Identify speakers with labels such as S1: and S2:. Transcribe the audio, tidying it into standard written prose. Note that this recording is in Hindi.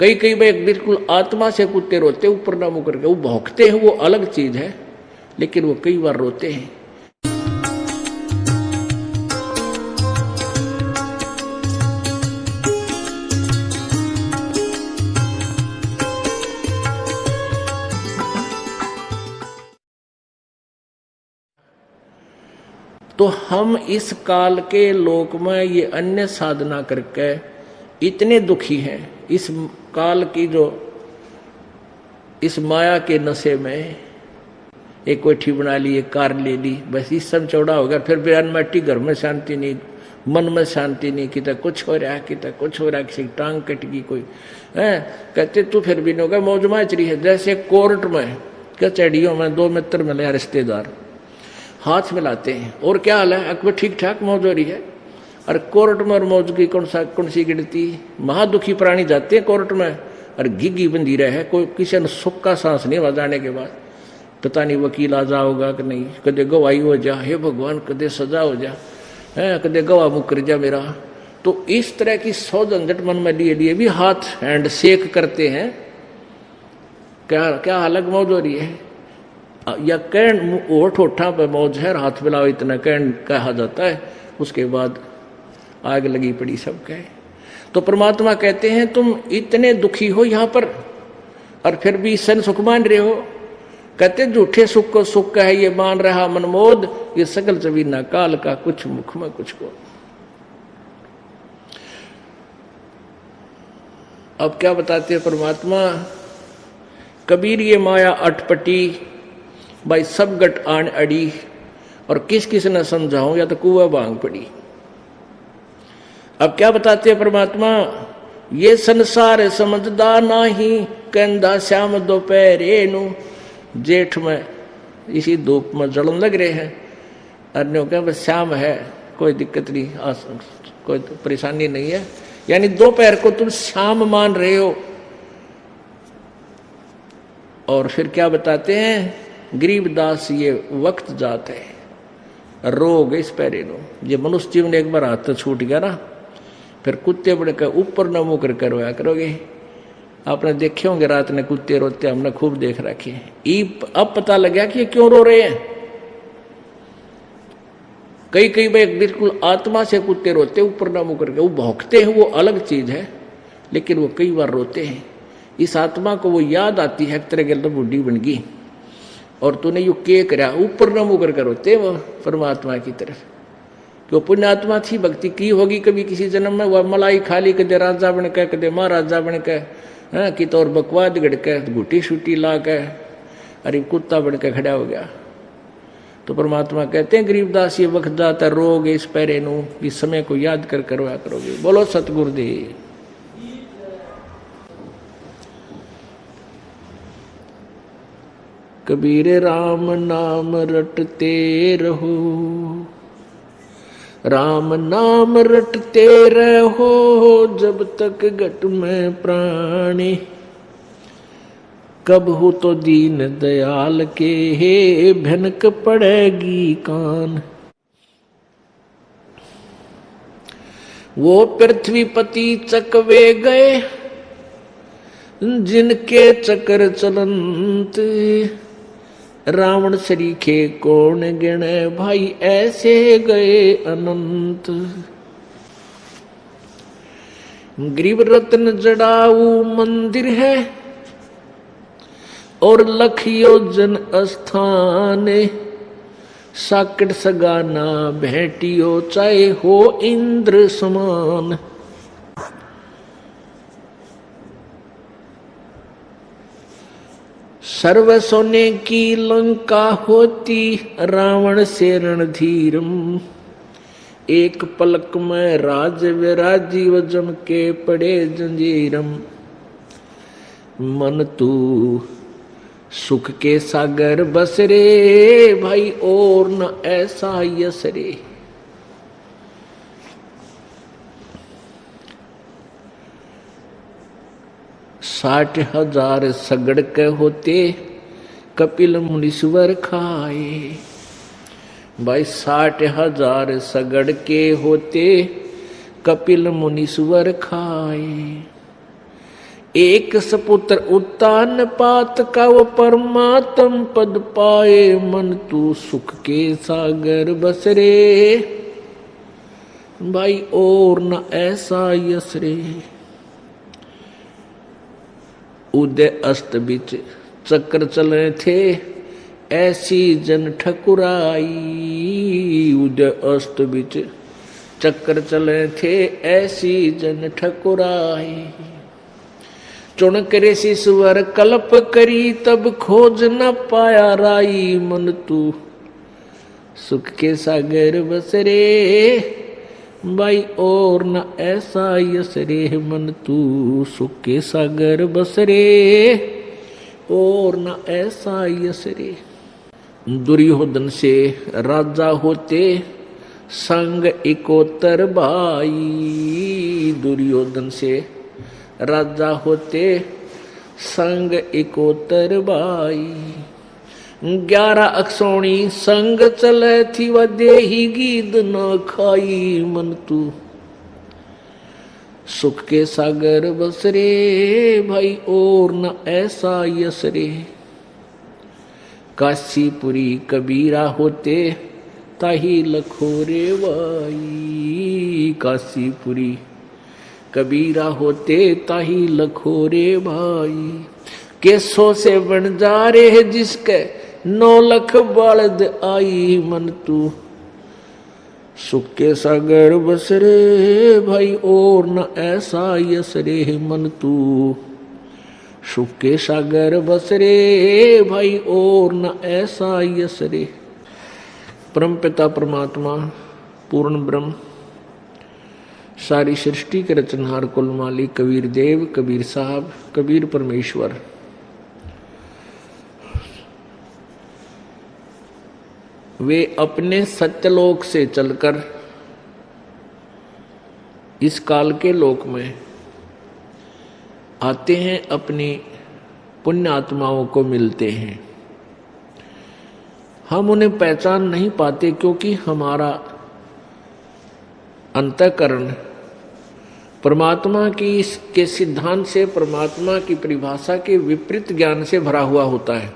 S1: कई कई बार बिल्कुल आत्मा से कुत्ते रोते ऊपर ना मुंह करके, वो भौंकते हैं वो अलग चीज है, लेकिन वो कई बार रोते हैं। तो हम इस काल के लोक में ये अन्य साधना करके इतने दुखी हैं, इस काल की जो इस माया के नशे में एक कोठी बना ली, एक कार ले ली, बस इस सब चौड़ा हो गया। फिर बयान मट्टी, घर में शांति नहीं, मन में शांति नहीं, कितना कुछ हो रहा है, कितना कुछ हो रहा है, किसी की टांग कट गई कोई है, कहते तू फिर भी नहीं होगा, मौज माच रही है। जैसे कोर्ट में कचहरियों में दो मित्र मिले रिश्तेदार, हाथ मिलाते हैं और क्या हाल है, अकबर ठीक ठाक मौज हो रही है। और कोर्ट में और मौज की कौन सी गिनती, महादुखी प्राणी जाते हैं कोर्ट में और घिघी बंधी रहे, कोई किसी ने सुख का सांस नहीं हुआ जाने के बाद, पता नहीं वकील आ जाओगा कि नहीं, कदे गवाही हो जा, हे भगवान कदे सजा हो जा, है कदे गवाह मुकर जा मेरा। तो इस तरह की 100 झंझट मन में लिए लिए भी हाथ हैंड शेक करते हैं, क्या क्या अलग मौज हो रही है। या कैन ओठ होठा पे मौज है, हाथ मिलाओ इतना कैन कहा जाता है, उसके बाद आग लगी पड़ी सब कहे। तो परमात्मा कहते हैं तुम इतने दुखी हो यहाँ पर और फिर भी सन सुख मान रहे हो। कहते झूठे सुख को सुख है ये मान रहा मनमोद, ये सकल जबीना काल का कुछ मुख में कुछ को। अब क्या बताते हैं परमात्मा, कबीर ये माया अटपटी भाई सब गट आन अड़ी, और किस किस ने समझाऊं या तो कुआ भांग पड़ी। अब क्या बताते हैं परमात्मा, ये संसार समझदा नाही, कहंदा श्याम दोपहरे नु। जेठ में इसी धूप में जलन लग रहे हैं, अन्यों क्या बस श्याम है, कोई दिक्कत नहीं, कोई परेशानी नहीं है, यानी दोपहर को तुम श्याम मान रहे हो। और फिर क्या बताते हैं, गरीबदास ये वक्त जात है, रोग इस पैरे नो। ये मनुष्य जीवन एक बार हाथ छूट गया ना, फिर कुत्ते बढ़कर ऊपर न मुंह कर रोया करोगे। आपने देखे होंगे रात ने कुत्ते रोते, हमने खूब देख रखे हैं। अब पता लगा कि ये क्यों रो रहे हैं। कई कई बार बिल्कुल आत्मा से कुत्ते रोते ऊपर न मुंह करके, वो भौंकते हैं वो अलग चीज है, लेकिन वो कई बार रोते हैं। इस आत्मा को वो याद आती है तेरे गल तो बुढ़ी बन गई और तूने यू के करा, ऊपर न मुंह करके रोते वो परमात्मा की तरफ। तो पुण्यात्मा थी, भक्ति की होगी कभी किसी जन्म में, वह मलाई खाली कदे राजा बन के कदे महाराजा बन के, कि तो और बकवाद गढ़ के घुटी शूटी ला के अरे कुत्ता बन के खड़ा हो गया। तो परमात्मा कहते हैं गरीबदास ये वक्त जाता रोग इस पैरे नू, इस समय को याद कर करवा करोगे। बोलो सतगुरुदेव। कबीर राम नाम रटते रहो, राम नाम रटते रहो, जब तक घट में प्राणी, कब हो तो दीन दयाल के हे भनक पड़ेगी कान। वो पृथ्वीपति चकवे गए, जिनके चक्र चलंत, रावण सरीखे कौन गिने, भाई ऐसे गए अनंत। गरीब रत्न जड़ाऊ मंदिर है, और लख योजन स्थान, साकट सगाना भेटियो, चाहे हो इंद्र समान। सर्व सोने की लंका होती, रावण से रणधीरम, एक पलक में राज विराजी, वजम के पड़े जंजीरम। मन तू सुख के सागर बसरे, भाई और न ऐसा यसरे। 60,000 सगड़ के होते, कपिल मुनीश्वर खाए। भाई 60,000 सगड़ के होते, कपिल मुनीश्वर खाए। एक सपुत्र उत्तान पात का वो परमात्म पद पाए, मन तू सुख के सागर बसरे, भाई और न ऐसा यस रे। उदय अस्त बिच चक्र चले थे, ऐसी जन ठकुराई। उदय अस्त बिच चक्र चले थे, ऐसी जन ठकुराई। चुनक ऋषि स्वर कल्प करी, तब खोज न पाया राई। मन तू सुख के सागर बसरे, भाई और न ऐसा यस रे। मन तू सुख के सागर बसरे, और न ऐसा यस रे। दुर्योधन से राजा होते, संग इकोतर भाई। दुर्योधन से राजा होते, संग इकोतर भाई। 11 अक्षौणी संग चले थी, वह देही गीद न खाई। मन तू सुख के सागर बसरे, भाई और न ऐसा यस रे। काशीपुरी कबीरा होते, ताही लखोरे भाई। काशीपुरी कबीरा होते, ताही लखोरे भाई। केसों से बन जा रे जिसके 9 लाख बलद आई। मन तू सुख के सागर बसरे, भाई और न ऐसा यस रे। मन तू सुख के सागर बसरे, भाई और न ऐसा यस रे। परमपिता परमात्मा पूर्ण ब्रह्म, सारी सृष्टि के रचनहार कुल मालिक कबीर देव, कबीर साहब, कबीर परमेश्वर, वे अपने सत्यलोक से चलकर इस काल के लोक में आते हैं, अपनी पुण्य आत्माओं को मिलते हैं। हम उन्हें पहचान नहीं पाते, क्योंकि हमारा अंतःकरण परमात्मा की के सिद्धांत से, परमात्मा की परिभाषा के विपरीत ज्ञान से भरा हुआ होता है।